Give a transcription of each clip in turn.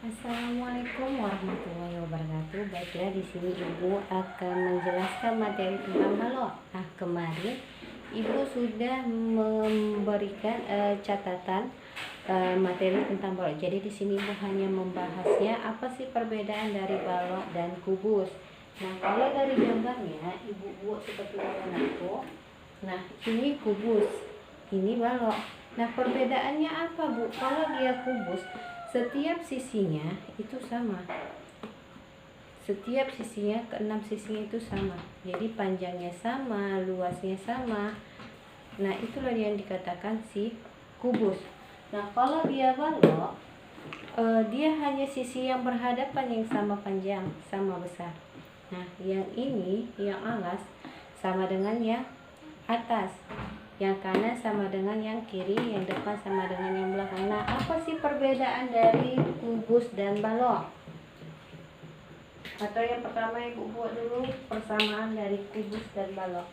Assalamualaikum warahmatullahi wabarakatuh. Baiklah, di sini Ibu akan menjelaskan materi tentang balok. Nah, kemarin Ibu sudah memberikan catatan materi tentang balok. Jadi di sini Ibu hanya membahasnya apa sih perbedaan dari balok dan kubus. Nah, kalau dari gambarnya Ibu buat seperti aku. Nah, ini kubus, ini balok. Nah, perbedaannya apa, Bu? Kalau dia kubus, setiap sisinya itu sama. Setiap sisinya, keenam sisinya itu sama. Jadi panjangnya sama, luasnya sama. Nah, itulah yang dikatakan si kubus. Nah, kalau dia balok, dia hanya sisi yang berhadapan yang sama panjang, sama besar. Nah, yang ini, yang alas, sama dengan yang atas. Yang kanan sama dengan yang kiri, yang depan sama dengan yang belakang. Nah, apa sih perbedaan dari kubus dan balok? Atau yang pertama Ibu buat dulu persamaan dari kubus dan balok.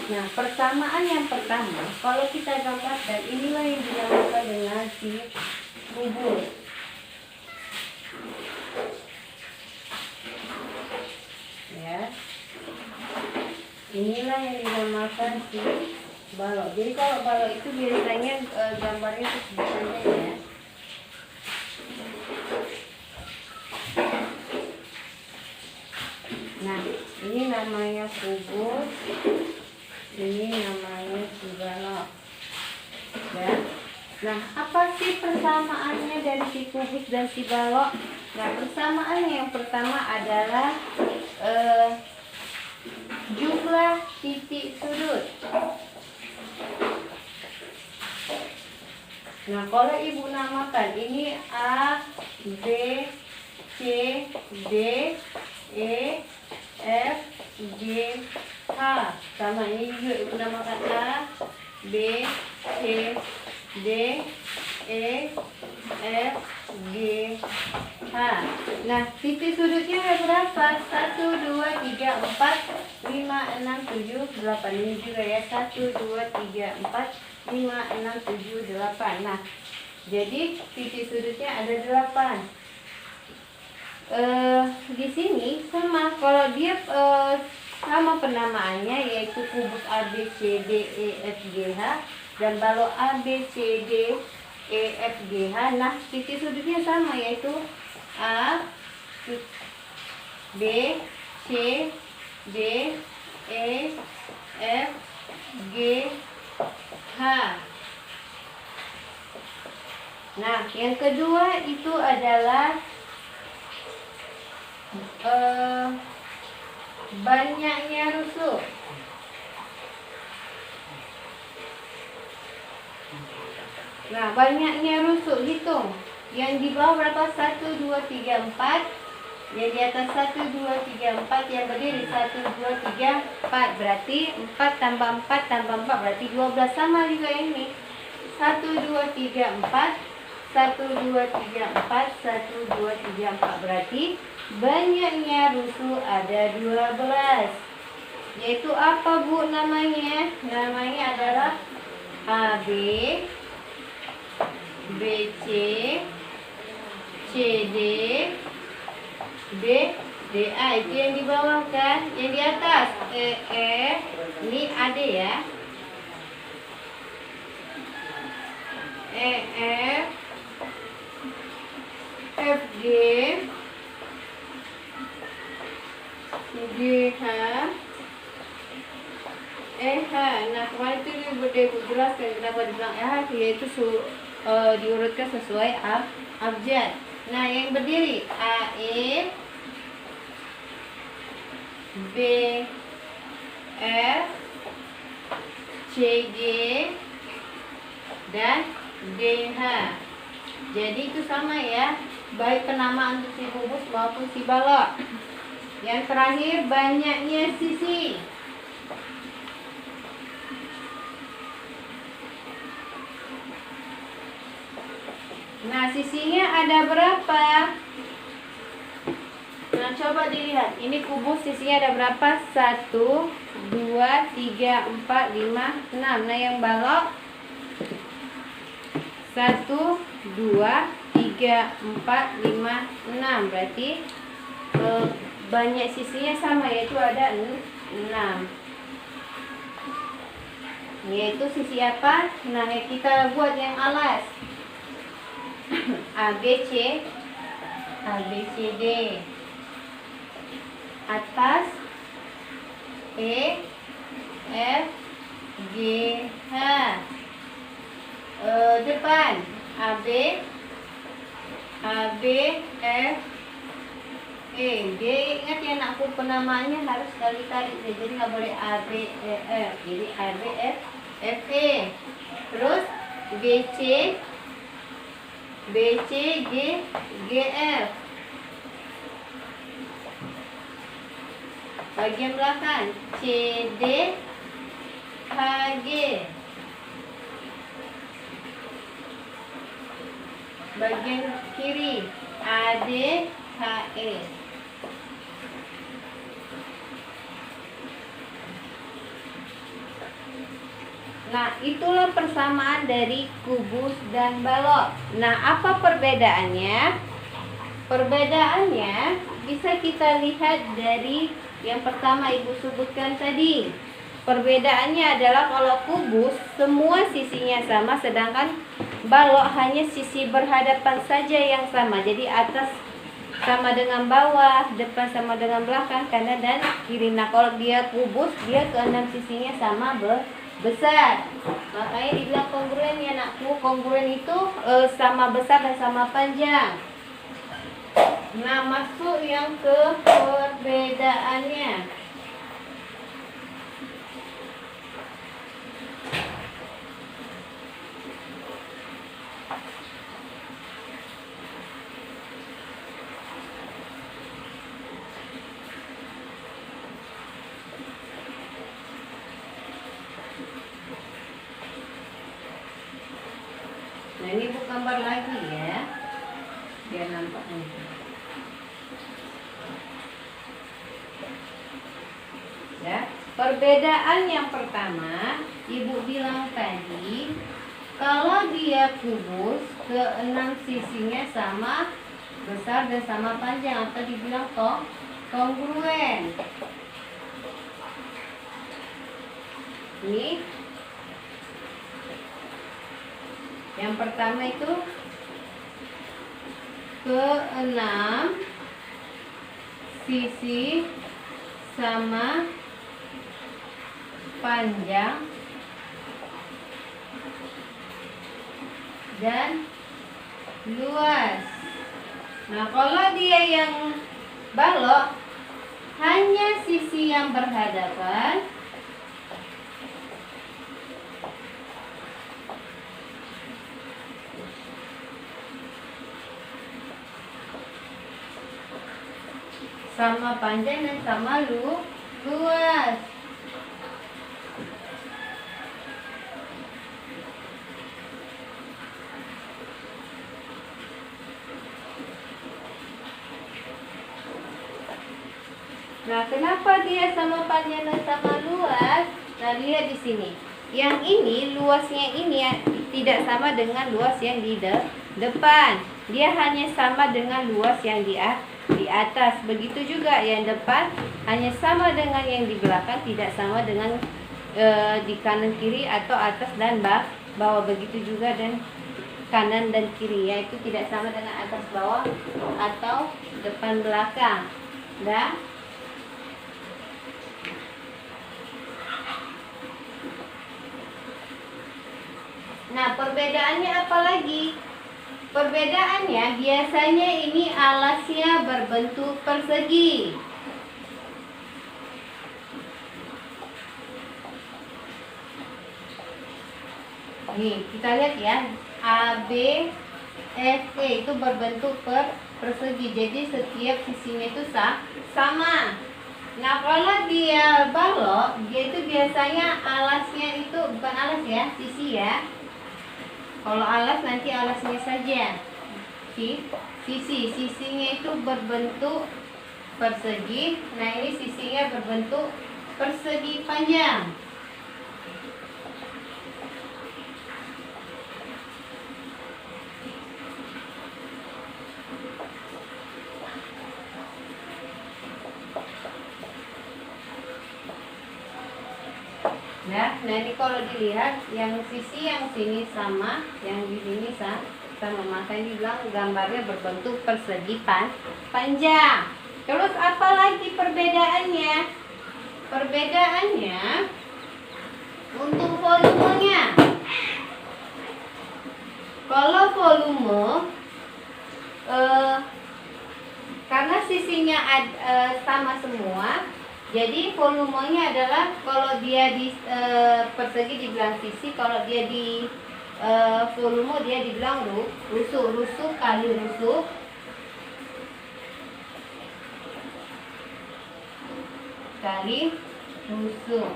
Nah, persamaan yang pertama, kalau kita gambarkan, inilah yang dinamakan dengan si kubus. Ya, inilah yang dinamakan si balok. Jadi kalau balok itu biasanya gambarnya sebenarnya ya. Nah, ini namanya kubus. Ini namanya si balok. Ya. Nah, apa sih persamaannya dari si kubus dan si balok? Nah, persamaannya yang pertama adalah jumlah titik sudut. Nah, kalau Ibu namakan ini A, B, C, D, E, F, G, H. Sama ini juga Ibu namakan A, B, C, D, E, F, G, H. Nah, titik sudutnya ada berapa? 1, 2, 3, 4, 5, 6, 7, 8. Ini juga ya, 1, 2, 3, 4, 5, 6, 7, 8. Nah, jadi titik sudutnya ada 8. Di sini sama, kalau dia sama penamaannya, yaitu kubus A, B, C, D, E, F, G, H, dan balok A, B, C, D, E, F, G, H. Nah, titik sudutnya sama, yaitu A, B, C, D, E, F, G, H. Nah, yang kedua itu adalah banyaknya rusuk. Nah, banyaknya rusuk, hitung. Yang di bawah berapa? 1, 2, 3, 4. Yang di atas 1, 2, 3, 4. Yang berdiri 1, 2, 3, 4. Berarti 4 tambah 4 tambah 4 berarti 12. Sama juga ini. 1, 2, 3, 4. 1, 2, 3, 4. 1, 2, 3, 4. Berarti banyaknya rusuk ada 12. Yaitu apa, Bu, namanya? Namanya adalah AB, BC, CD, DA. Itu yang di bawah kan? Yang di atas EF, ini AD ya. EF, FG, GH, EH. Nah, kemarin itu Ibu jelaskan kenapa dibilang EH, yaitu diurutkan sesuai abjad. Nah, yang berdiri AE, BF, CG, dan DH. Jadi itu sama ya, baik penamaan untuk si kubus maupun si balok. Yang terakhir, banyaknya sisi. Nah, sisinya ada berapa? Nah, coba dilihat. Ini kubus sisinya ada berapa? 1, 2, 3, 4, 5, 6. Nah, yang balok 1, 2, 3, 4, 5, 6. Berarti banyak sisinya sama, yaitu ada 6. Yaitu sisi apa? Nah, kita buat yang alas. A, B, C, D. Atas E, F, G, H. Depan A, B, F, E. G, ingat ya anakku, penamaannya harus tarik jadi nggak boleh A, B, E, F. Jadi A, B, F, E. Terus B, C, G, F. Bagian belakang C, D, H, G. Bagian kiri A, D, H, E. Nah, itulah persamaan dari kubus dan balok. Nah, apa perbedaannya? Perbedaannya bisa kita lihat dari yang pertama Ibu sebutkan tadi. Perbedaannya adalah kalau kubus semua sisinya sama, sedangkan balok hanya sisi berhadapan saja yang sama. Jadi atas sama dengan bawah, depan sama dengan belakang, kanan dan kiri. Nah, kalau dia kubus, dia keenam sisinya sama besar. Makanya dibilang kongruen ya anakku. Kongruen itu sama besar dan sama panjang. Nah, masuk yang ke perbedaannya. Nah, ini Bu gambar lagi ya, biar nampak nih. Ya, perbedaan yang pertama Ibu bilang tadi, kalau dia kubus keenam sisinya sama besar dan sama panjang, atau dibilang kongruen. Ini yang pertama itu keenam sisi sama panjang dan luas. Nah, kalau dia yang balok hanya sisi yang berhadapan sama panjang dan sama luas. Nah, kenapa dia sama panjang dan sama luas? Nah, lihat di sini. Yang ini luasnya ini tidak sama dengan luas yang di depan. Dia hanya sama dengan luas yang di atas. Begitu juga yang depan hanya sama dengan yang di belakang, tidak sama dengan di kanan kiri atau atas dan bawah. Begitu juga dan kanan dan kiri, yaitu tidak sama dengan atas bawah atau depan belakang. Nah, perbedaannya apa lagi? Perbedaannya biasanya ini alasnya berbentuk persegi. Nih, kita lihat ya. A, B, F, E itu berbentuk persegi. Jadi setiap sisinya itu sama. Nah, kalau dia balok, dia itu biasanya alasnya itu bukan alas ya, sisi ya. Kalau alas nanti alasnya saja. sisi. Sisinya itu berbentuk persegi. Nah, ini sisinya berbentuk persegi panjang. Nah, ini kalau dilihat yang sisi yang sini sama, yang di sini sama, maka ini bilang gambarnya berbentuk persegi panjang. Terus apa lagi perbedaannya? Perbedaannya untuk volumenya. Kalau volume karena sisinya sama semua, jadi volumenya adalah kalau dia di persegi dibilang sisi, kalau dia di volume dia dibilang rusuk. Rusuk kali rusuk kali rusuk.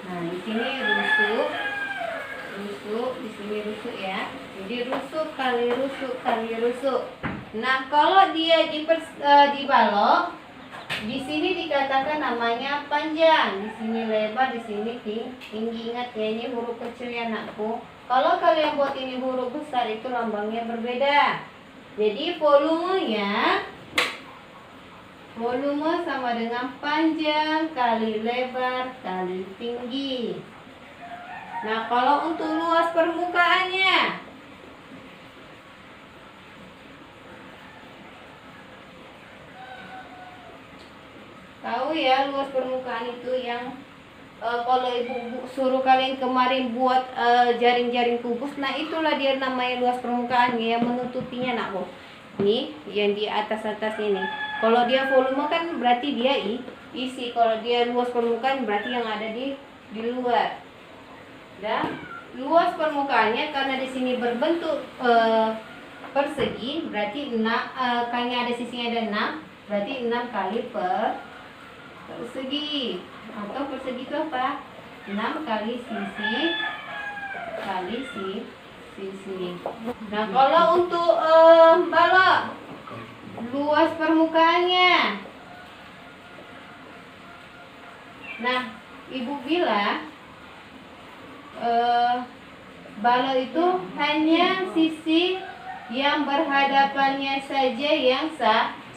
Nah, di sini rusuk, di sini rusuk ya. Jadi rusuk kali rusuk kali rusuk. Nah, kalau dia dibalok, di sini dikatakan namanya panjang, di sini lebar, di sini tinggi. Ingat ya, ini huruf kecil ya anakku. Kalau kalian buat ini huruf besar itu lambangnya berbeda. Jadi volume sama dengan panjang kali lebar kali tinggi. Nah, kalau untuk luas permukaannya, tahu ya, luas permukaan itu yang kalau ibu suruh kalian kemarin buat jaring-jaring kubus, nah itulah dia namanya luas permukaannya yang menutupinya nakku. Nih, yang di atas ini. Kalau dia volume kan berarti dia isi. Kalau dia luas permukaan berarti yang ada di luar. Dan luas permukaannya karena di sini berbentuk persegi, berarti 6 karena ada sisinya ada 6, berarti 6 kali persegi. Atau persegi itu apa? 6 kali sisi kali sisi. Nah, kalau untuk balok luas permukaannya, nah ibu bilang balok itu hanya sisi yang berhadapannya saja yang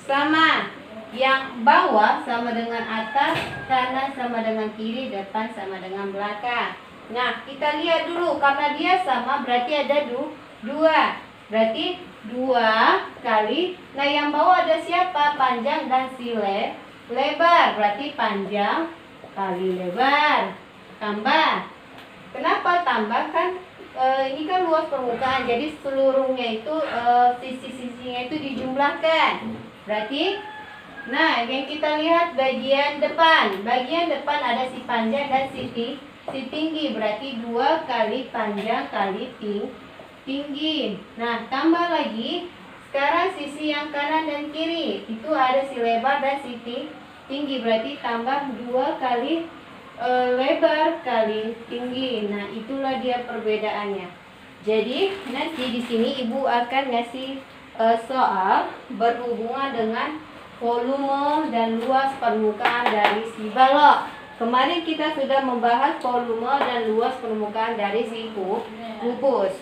sama. Yang bawah sama dengan atas, kanan sama dengan kiri, depan sama dengan belakang. Nah, kita lihat dulu, karena dia sama berarti ada 2. Berarti 2 kali. Nah, yang bawah ada siapa? Panjang dan si lebar. Berarti panjang kali lebar. Tambah. Kenapa tambah? Kan ini kan luas permukaan, jadi seluruhnya itu sisi-sisinya itu dijumlahkan. Berarti nah, yang kita lihat bagian depan. Bagian depan ada si panjang dan si tinggi. Berarti 2 kali panjang kali tinggi. Nah, tambah lagi. Sekarang sisi yang kanan dan kiri. Itu ada si lebar dan si tinggi. Berarti tambah 2 kali lebar kali tinggi. Nah, itulah dia perbedaannya. Jadi, nanti di sini ibu akan ngasih soal berhubungan dengan volume dan luas permukaan dari si balok. Kemarin kita sudah membahas volume dan luas permukaan dari si kubus.